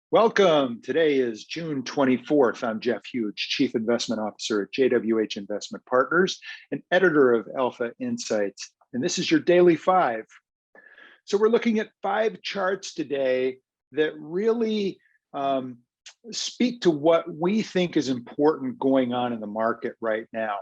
Welcome. Today is June 24th. I'm Jeff Huge, Chief Investment Officer at JWH Investment Partners and editor of Alpha Insights. And this is your Daily 5. So we're looking at 5 charts today that really speak to what we think is important going on in the market right now.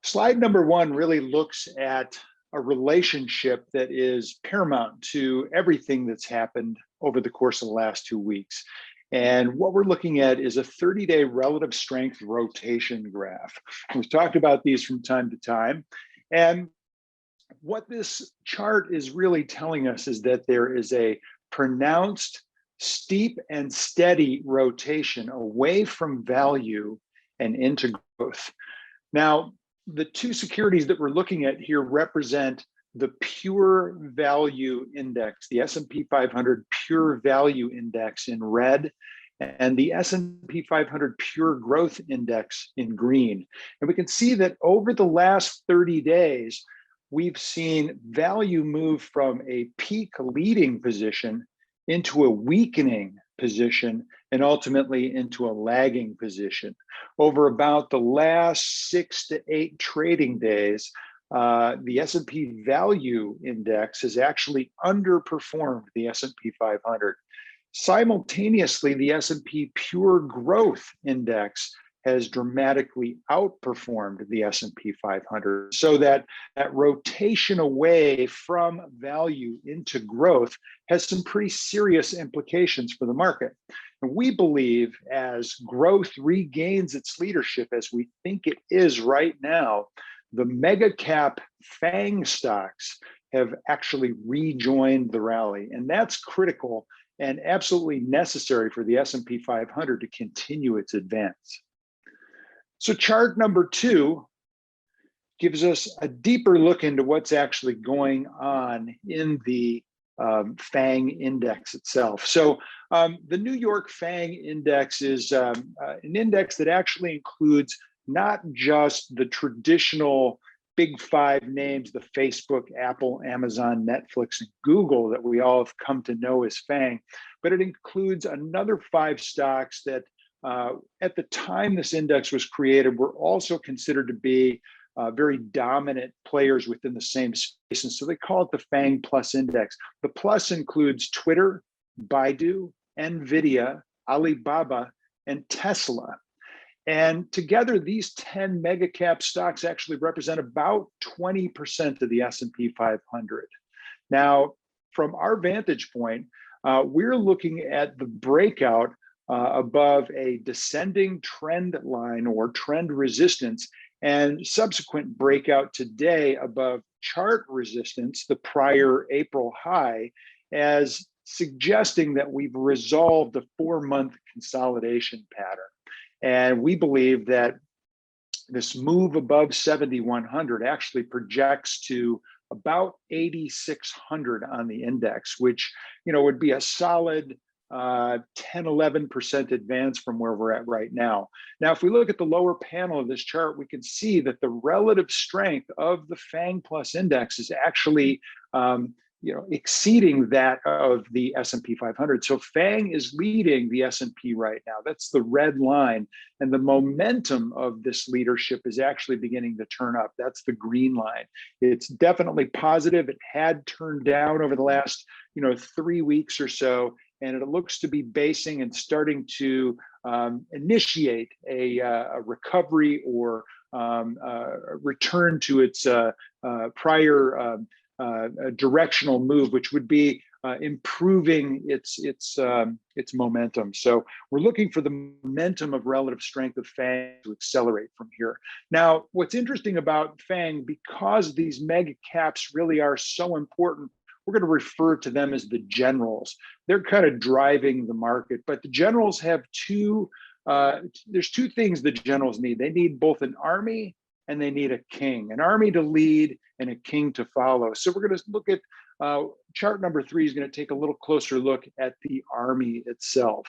Slide number 1 really looks at a relationship that is paramount to everything that's happened over the course of the last 2 weeks. And what we're looking at is a 30-day relative strength rotation graph. We've talked about these from time to time. And what this chart is really telling us is that there is a pronounced, steep and steady rotation away from value and into growth. Now, the 2 securities that we're looking at here represent the pure value index, the S&P 500 pure value index in red, and the S&P 500 pure growth index in green. And we can see that over the last 30 days, we've seen value move from a peak leading position into a weakening position and ultimately into a lagging position. Over about the last 6 to 8 trading days, the S&P value index has actually underperformed the S&P 500. Simultaneously, the S&P pure growth index has dramatically outperformed the S&P 500. So that rotation away from value into growth has some pretty serious implications for the market. And we believe as growth regains its leadership, as we think it is right now, the mega cap FAANG stocks have actually rejoined the rally. And that's critical and absolutely necessary for the S&P 500 to continue its advance. So chart number 2 gives us a deeper look into what's actually going on in the FAANG index itself. So the New York FAANG index is an index that actually includes not just the traditional big 5 names, the Facebook, Apple, Amazon, Netflix, and Google that we all have come to know as FAANG, but it includes another 5 stocks that at the time this index was created were also considered to be very dominant players within the same space. And so they call it the FAANG Plus Index. The plus includes Twitter, Baidu, NVIDIA, Alibaba, and Tesla. And together, these 10 mega cap stocks actually represent about 20% of the S&P 500. Now, from our vantage point, we're looking at the breakout above a descending trend line or trend resistance and subsequent breakout today above chart resistance, the prior April high, as suggesting that we've resolved the 4-month consolidation pattern. And we believe that this move above 7,100 actually projects to about 8,600 on the index, which would be a solid 10-11% advance from where we're at right now. Now, if we look at the lower panel of this chart, we can see that the relative strength of the FAANG Plus Index is actually exceeding that of the S&P 500. So FAANG is leading the S&P right now. That's the red line. And the momentum of this leadership is actually beginning to turn up. That's the green line. It's definitely positive. It had turned down over the last 3 weeks or so. And it looks to be basing and starting to initiate a recovery or a return to its prior directional move, which would be improving its momentum. So we're looking for the momentum of relative strength of FAANG to accelerate from here. Now, what's interesting about FAANG, because these mega caps really are so important, we're going to refer to them as the generals. They're kind of driving the market, but the generals have there's 2 things the generals need. They need both an army and they need a king, an army to lead and a king to follow. So we're going to look at chart number 3 is going to take a little closer look at the army itself.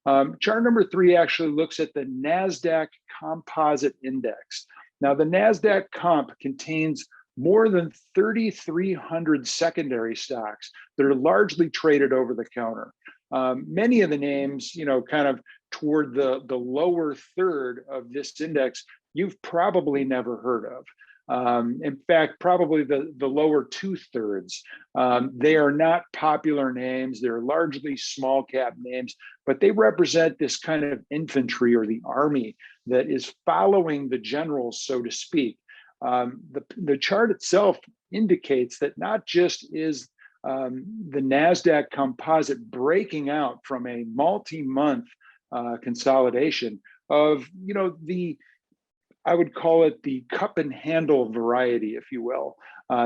Chart number 3 actually looks at the Nasdaq Composite Index. Now, the Nasdaq Comp contains more than 3,300 secondary stocks that are largely traded over the counter. Many of the names, kind of toward the lower third of this index, you've probably never heard of. In fact, probably the lower 2/3. They are not popular names. They're largely small cap names, but they represent this kind of infantry or the army that is following the generals, so to speak. The chart itself indicates that not just is the Nasdaq Composite breaking out from a multi-month consolidation of, I would call it the cup and handle variety, if you will.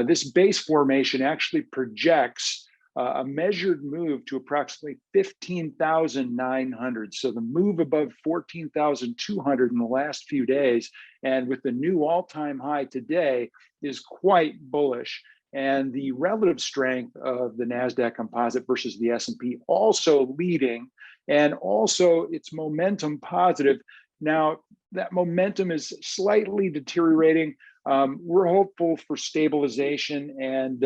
This base formation actually projects a measured move to approximately 15,900. So the move above 14,200 in the last few days, and with the new all-time high today, is quite bullish. And the relative strength of the Nasdaq Composite versus the S&P also leading, and also its momentum positive. Now, that momentum is slightly deteriorating. We're hopeful for stabilization and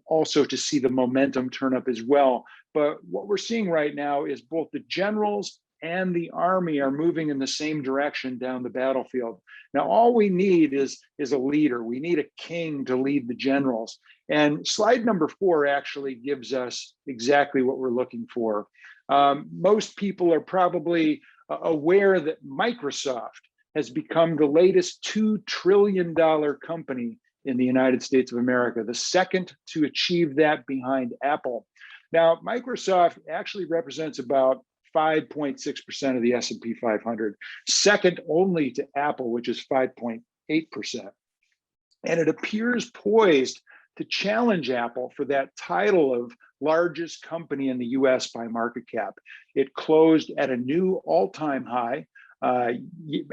also to see the momentum turn up as well. But what we're seeing right now is both the generals and the army are moving in the same direction down the battlefield. Now, all we need is a leader. We need a king to lead the generals. And slide number 4 actually gives us exactly what we're looking for. Most people are probably aware that Microsoft has become the latest $2 trillion company in the United States of America, the second to achieve that behind Apple. Now, Microsoft actually represents about 5.6% of the S&P 500, second only to Apple, which is 5.8%. And it appears poised to challenge Apple for that title of largest company in the US by market cap. It closed at a new all-time high,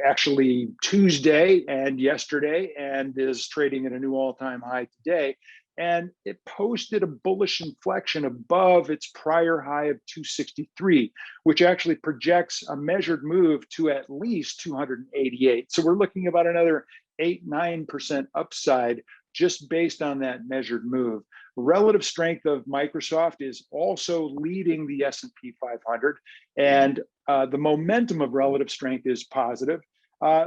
actually Tuesday and yesterday, and is trading at a new all-time high today. And it posted a bullish inflection above its prior high of 263, which actually projects a measured move to at least 288. So we're looking about another 8-9% upside just based on that measured move. Relative strength of Microsoft is also leading the S&P 500, and the momentum of relative strength is positive.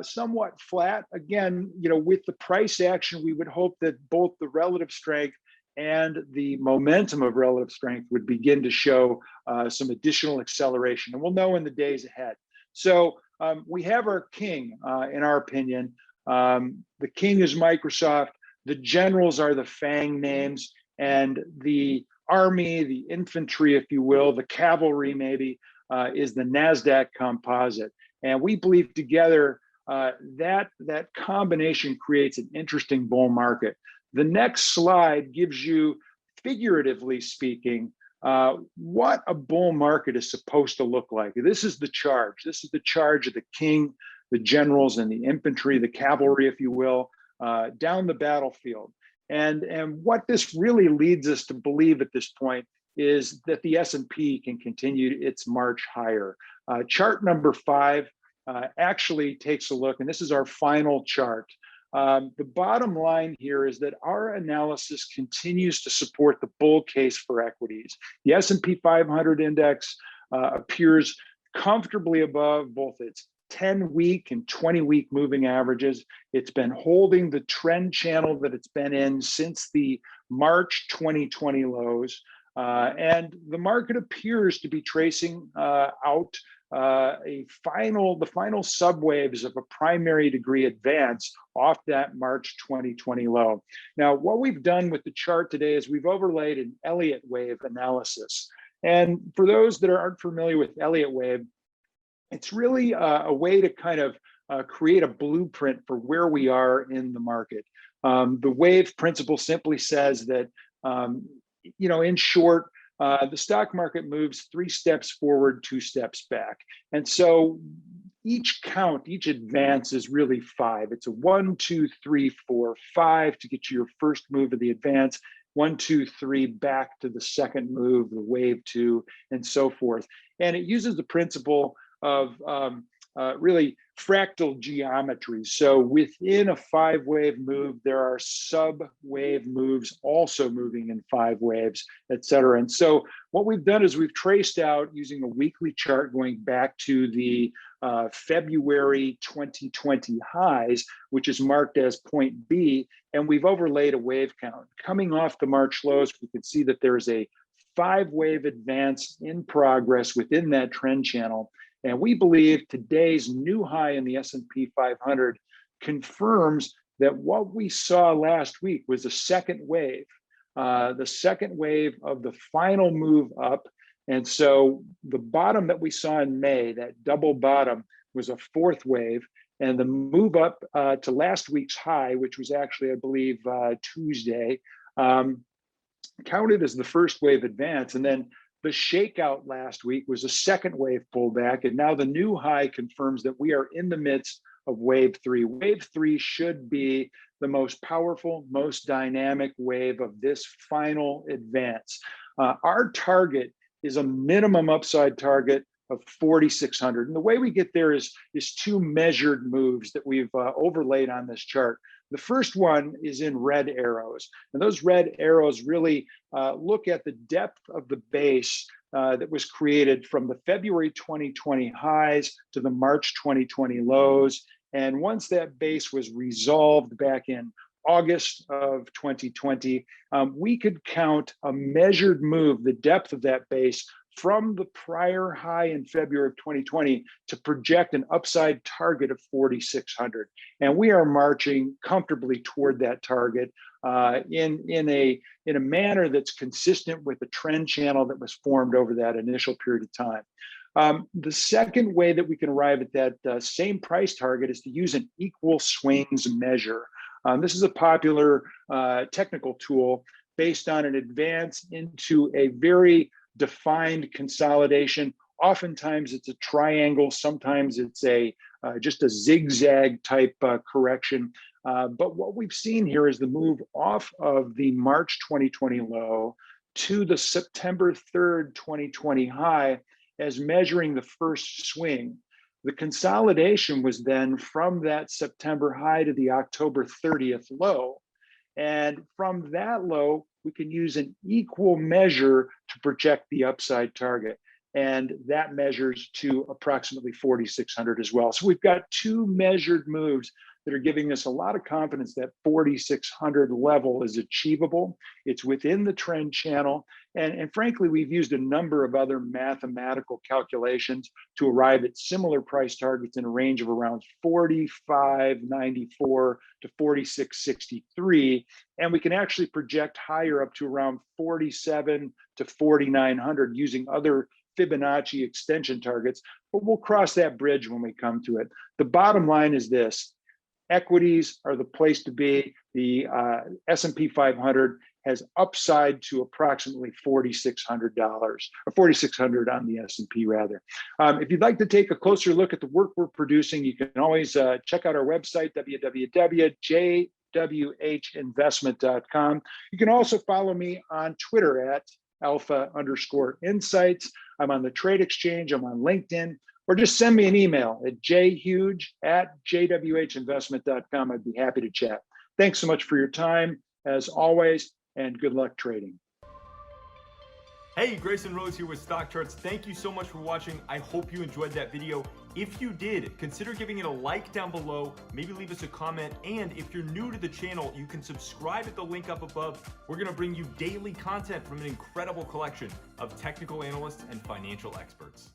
Somewhat flat. Again, with the price action, we would hope that both the relative strength and the momentum of relative strength would begin to show some additional acceleration, and we'll know in the days ahead. So we have our king, in our opinion. The king is Microsoft. The generals are the FAANG names, and the army, the infantry, if you will, the cavalry maybe, is the Nasdaq Composite. And we believe together that combination creates an interesting bull market. The next slide gives you, figuratively speaking, what a bull market is supposed to look like. This is the charge. This is the charge of the king, the generals, and the infantry, the cavalry, if you will, down the battlefield. And what this really leads us to believe at this point is that the S&P can continue its march higher. Chart number 5 actually takes a look, and this is our final chart. The bottom line here is that our analysis continues to support the bull case for equities. The S&P 500 index appears comfortably above both its 10-week and 20-week moving averages. It's been holding the trend channel that it's been in since the March 2020 lows. And the market appears to be tracing out the final subwaves of a primary degree advance off that March 2020 low. Now, what we've done with the chart today is we've overlaid an Elliott wave analysis. And for those that aren't familiar with Elliott wave, it's really a way to kind of create a blueprint for where we are in the market. The wave principle simply says that, in short, the stock market moves 3 steps forward, 2 steps back. And so each count, each advance is really 5. It's a 1, 2, 3, 4, 5 to get to your first move of the advance. 1, 2, 3 back to the second move, the wave 2, and so forth. And it uses the principle of really fractal geometry. So within a 5-wave move, there are sub-wave moves also moving in 5 waves, et cetera. And so what we've done is we've traced out using a weekly chart going back to the February 2020 highs, which is marked as point B, and we've overlaid a wave count. Coming off the March lows, we can see that there is a 5-wave advance in progress within that trend channel. And we believe today's new high in the S&P 500 confirms that what we saw last week was a second wave of the final move up. And so the bottom that we saw in May, that double bottom, was a 4th wave. And the move up to last week's high, which was actually, I believe, Tuesday, counted as the 1st wave advance. And then the shakeout last week was a 2nd wave pullback. And now the new high confirms that we are in the midst of wave 3. Wave 3 should be the most powerful, most dynamic wave of this final advance. Our target is a minimum upside target of 4,600. And the way we get there is 2 measured moves that we've overlaid on this chart. The first one is in red arrows. And those red arrows really look at the depth of the base that was created from the February 2020 highs to the March 2020 lows. And once that base was resolved back in August of 2020, we could count a measured move, the depth of that base, from the prior high in February of 2020 to project an upside target of 4,600. And we are marching comfortably toward that target in a manner that's consistent with the trend channel that was formed over that initial period of time. The second way that we can arrive at that same price target is to use an equal swings measure. This is a popular technical tool based on an advance into a very defined consolidation. Oftentimes it's a triangle, sometimes it's just a zigzag type correction. But what we've seen here is the move off of the March 2020 low to the September 3rd, 2020 high as measuring the first swing. The consolidation was then from that September high to the October 30th low. And from that low, we can use an equal measure to project the upside target. And that measures to approximately 4,600 as well. So we've got 2 measured moves that are giving us a lot of confidence that 4,600 level is achievable. It's within the trend channel. And frankly, we've used a number of other mathematical calculations to arrive at similar price targets in a range of around 45.94 to 46.63. And we can actually project higher up to around 47 to 4,900 using other Fibonacci extension targets, but we'll cross that bridge when we come to it. The bottom line is this: equities are the place to be. The S&P 500 has upside to approximately $4,600, or 4,600 on the S&P rather. If you'd like to take a closer look at the work we're producing, you can always check out our website, www.jwhinvestment.com. You can also follow me on Twitter at alpha_insights. I'm on the Trade Exchange, I'm on LinkedIn, or just send me an email at jhuge@jwhinvestment.com. I'd be happy to chat. Thanks so much for your time, as always, and good luck trading. Hey, Grayson Rose here with StockCharts. Thank you so much for watching. I hope you enjoyed that video. If you did, consider giving it a like down below, maybe leave us a comment, and if you're new to the channel, you can subscribe at the link up above. We're gonna bring you daily content from an incredible collection of technical analysts and financial experts.